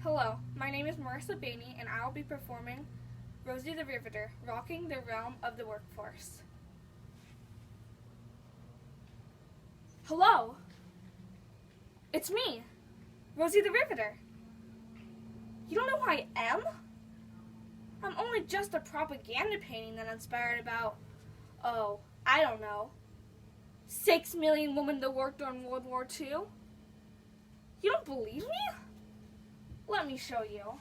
Hello, my name is Marissa Baney, and I will be performing Rosie the Riveter, Rocking the Realm of the Workforce. Hello! It's me, Rosie the Riveter. You don't know who I am? I'm only just a propaganda painting that inspired about, I don't know, 6 million women that worked during World War II? You don't believe me? Let me show you.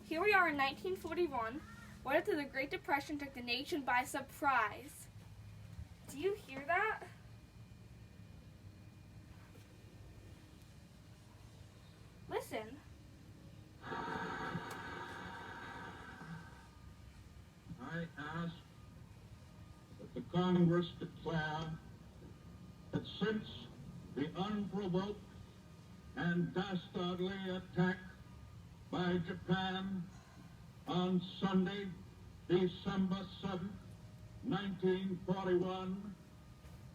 Here we are in 1941, right after the Great Depression took the nation by surprise. Do you hear that? Listen. I ask that the Congress declare that since the unprovoked and dastardly attack by Japan on Sunday, December 7th, 1941,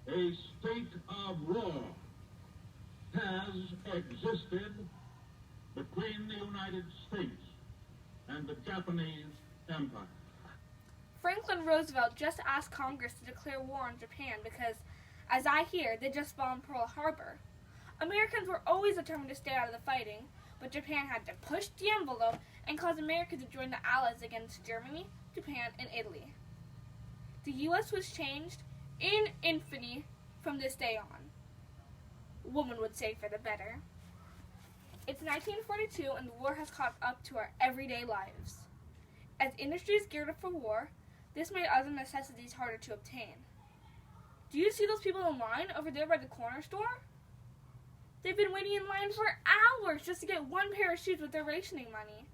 a state of war has existed between the United States and the Japanese Empire. Franklin Roosevelt just asked Congress to declare war on Japan because, as I hear, they just bombed Pearl Harbor. Americans were always determined to stay out of the fighting, but Japan had to push the envelope and cause America to join the Allies against Germany, Japan, and Italy. The U.S. was changed in infamy from this day on. Woman would say for the better. It's 1942 and the war has caught up to our everyday lives. As industries geared up for war, this made other necessities harder to obtain. Do you see those people in line over there by the corner store? They've been waiting in line for hours just to get one pair of shoes with their rationing money.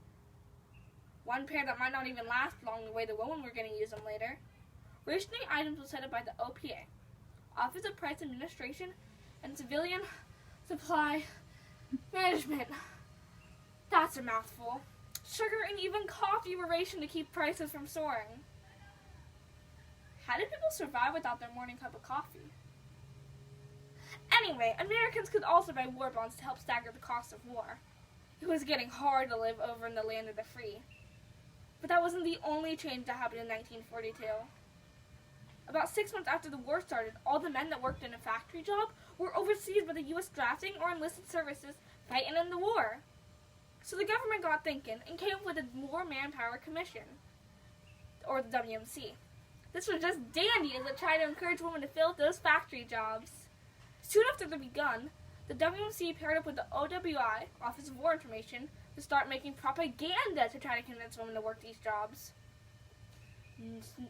One pair that might not even last long the way the women were going to use them later. Rationing items were set up by the OPA, Office of Price Administration, and Civilian Supply Management. That's a mouthful. Sugar and even coffee were rationed to keep prices from soaring. How did people survive without their morning cup of coffee? Anyway, Americans could also buy war bonds to help stagger the cost of war. It was getting hard to live over in the land of the free. But that wasn't the only change that happened in 1942. About 6 months after the war started, all the men that worked in a factory job were overseas by the U.S. drafting or enlisted services fighting in the war. So the government got thinking and came up with the War Manpower Commission, or the WMC. This was just dandy as it tried to encourage women to fill those factory jobs. Soon after the begun, the WMC paired up with the OWI, Office of War Information, to start making propaganda to try to convince women to work these jobs.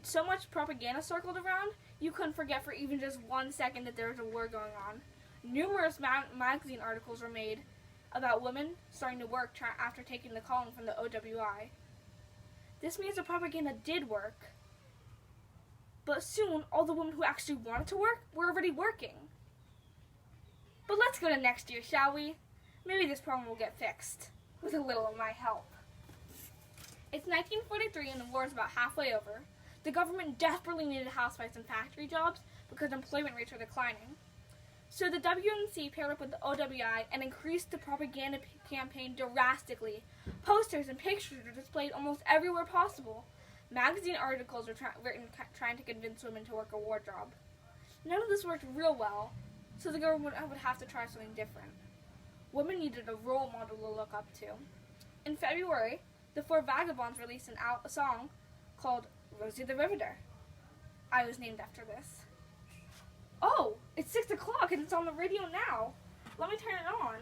So much propaganda circled around, you couldn't forget for even just 1 second that there was a war going on. Numerous magazine articles were made about women starting to work after taking the calling from the OWI. This means the propaganda did work. But soon, all the women who actually wanted to work were already working. But let's go to next year, shall we? Maybe this problem will get fixed, with a little of my help. It's 1943 and the war is about halfway over. The government desperately needed housewives and factory jobs because employment rates were declining. So the WMC paired up with the OWI and increased the propaganda campaign drastically. Posters and pictures were displayed almost everywhere possible. Magazine articles were written trying to convince women to work a war job. None of this worked real well, so the government would have to try something different. Women needed a role model to look up to. In February, the Four Vagabonds released a song called Rosie the Riveter. I was named after this. Oh, it's 6 o'clock and it's on the radio now. Let me turn it on.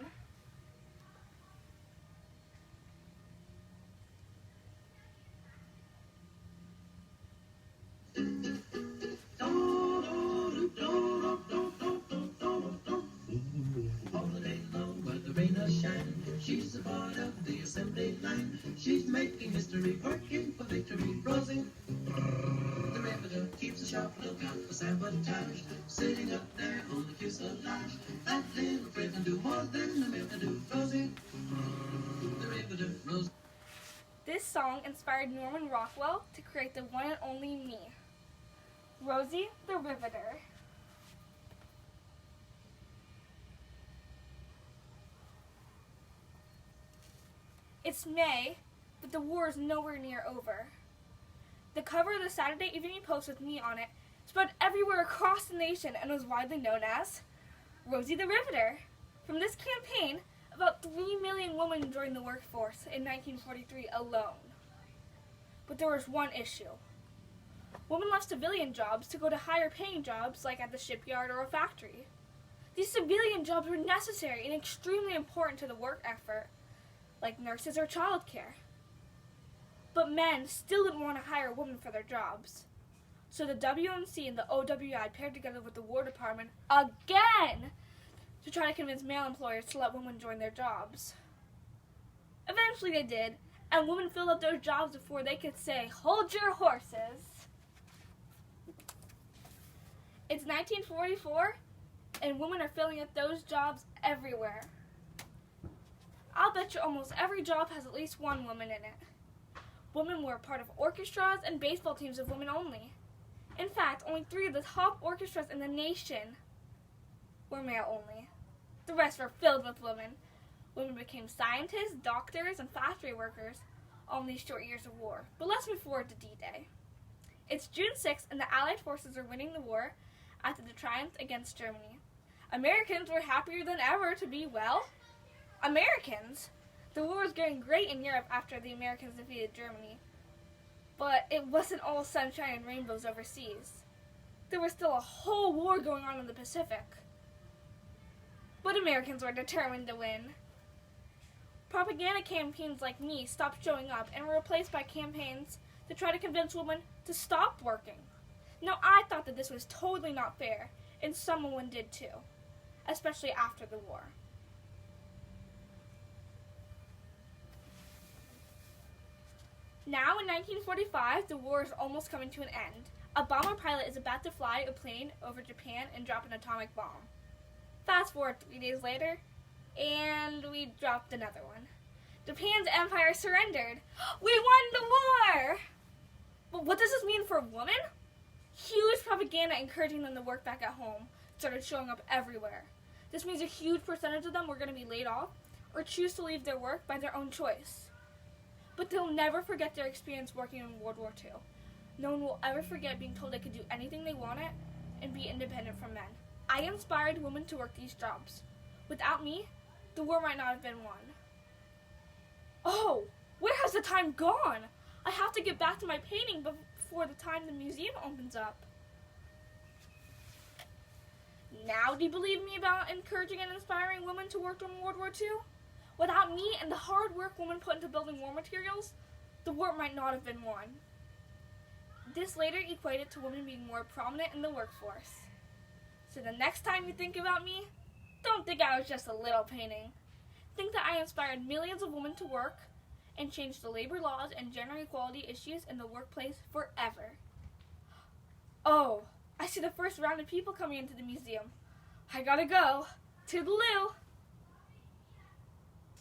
She's a part of the assembly line. She's making history, working for victory. Rosie, the Riveter, keeps a sharp lookout for sabotage. Sitting up there on the fuselage. That little friend can do more than a man can do. Rosie, the Riveter, Rosie. This song inspired Norman Rockwell to create the one and only me, Rosie the Riveter. It's May, but the war is nowhere near over. The cover of the Saturday Evening Post with me on it spread everywhere across the nation and was widely known as Rosie the Riveter. From this campaign, about 3 million women joined the workforce in 1943 alone. But there was one issue. Women left civilian jobs to go to higher paying jobs like at the shipyard or a factory. These civilian jobs were necessary and extremely important to the work effort, like nurses or childcare. But men still didn't want to hire women for their jobs. So the WNC and the OWI paired together with the War Department again to try to convince male employers to let women join their jobs. Eventually they did, and women filled up those jobs before they could say, "Hold your horses." It's 1944, and women are filling up those jobs everywhere. I'll bet you almost every job has at least one woman in it. Women were a part of orchestras and baseball teams of women only. In fact, only 3 of the top orchestras in the nation were male only. The rest were filled with women. Women became scientists, doctors, and factory workers all in these short years of war. But let's move forward to D-Day. It's June 6th, and the Allied forces are winning the war after the triumph against Germany. Americans were happier than ever to be, well, Americans. The war was going great in Europe after the Americans defeated Germany. But it wasn't all sunshine and rainbows overseas. There was still a whole war going on in the Pacific. But Americans were determined to win. Propaganda campaigns like me stopped showing up and were replaced by campaigns to try to convince women to stop working. Now, I thought that this was totally not fair, and some women did too, especially after the war. Now, in 1945, the war is almost coming to an end. A bomber pilot is about to fly a plane over Japan and drop an atomic bomb. Fast forward 3 days later, and we dropped another one. Japan's empire surrendered. We won the war! But what does this mean for women? Huge propaganda encouraging them to work back at home started showing up everywhere. This means a huge percentage of them were going to be laid off or choose to leave their work by their own choice. But they'll never forget their experience working in World War II. No one will ever forget being told they could do anything they wanted and be independent from men. I inspired women to work these jobs. Without me, the war might not have been won. Oh, where has the time gone? I have to get back to my painting before the time the museum opens up. Now do you believe me about encouraging and inspiring women to work in World War II? Without me and the hard work women put into building war materials, the war might not have been won. This later equated to women being more prominent in the workforce. So the next time you think about me, don't think I was just a little painting. Think that I inspired millions of women to work and changed the labor laws and gender equality issues in the workplace forever. Oh, I see the first round of people coming into the museum. I gotta go. Toodaloo!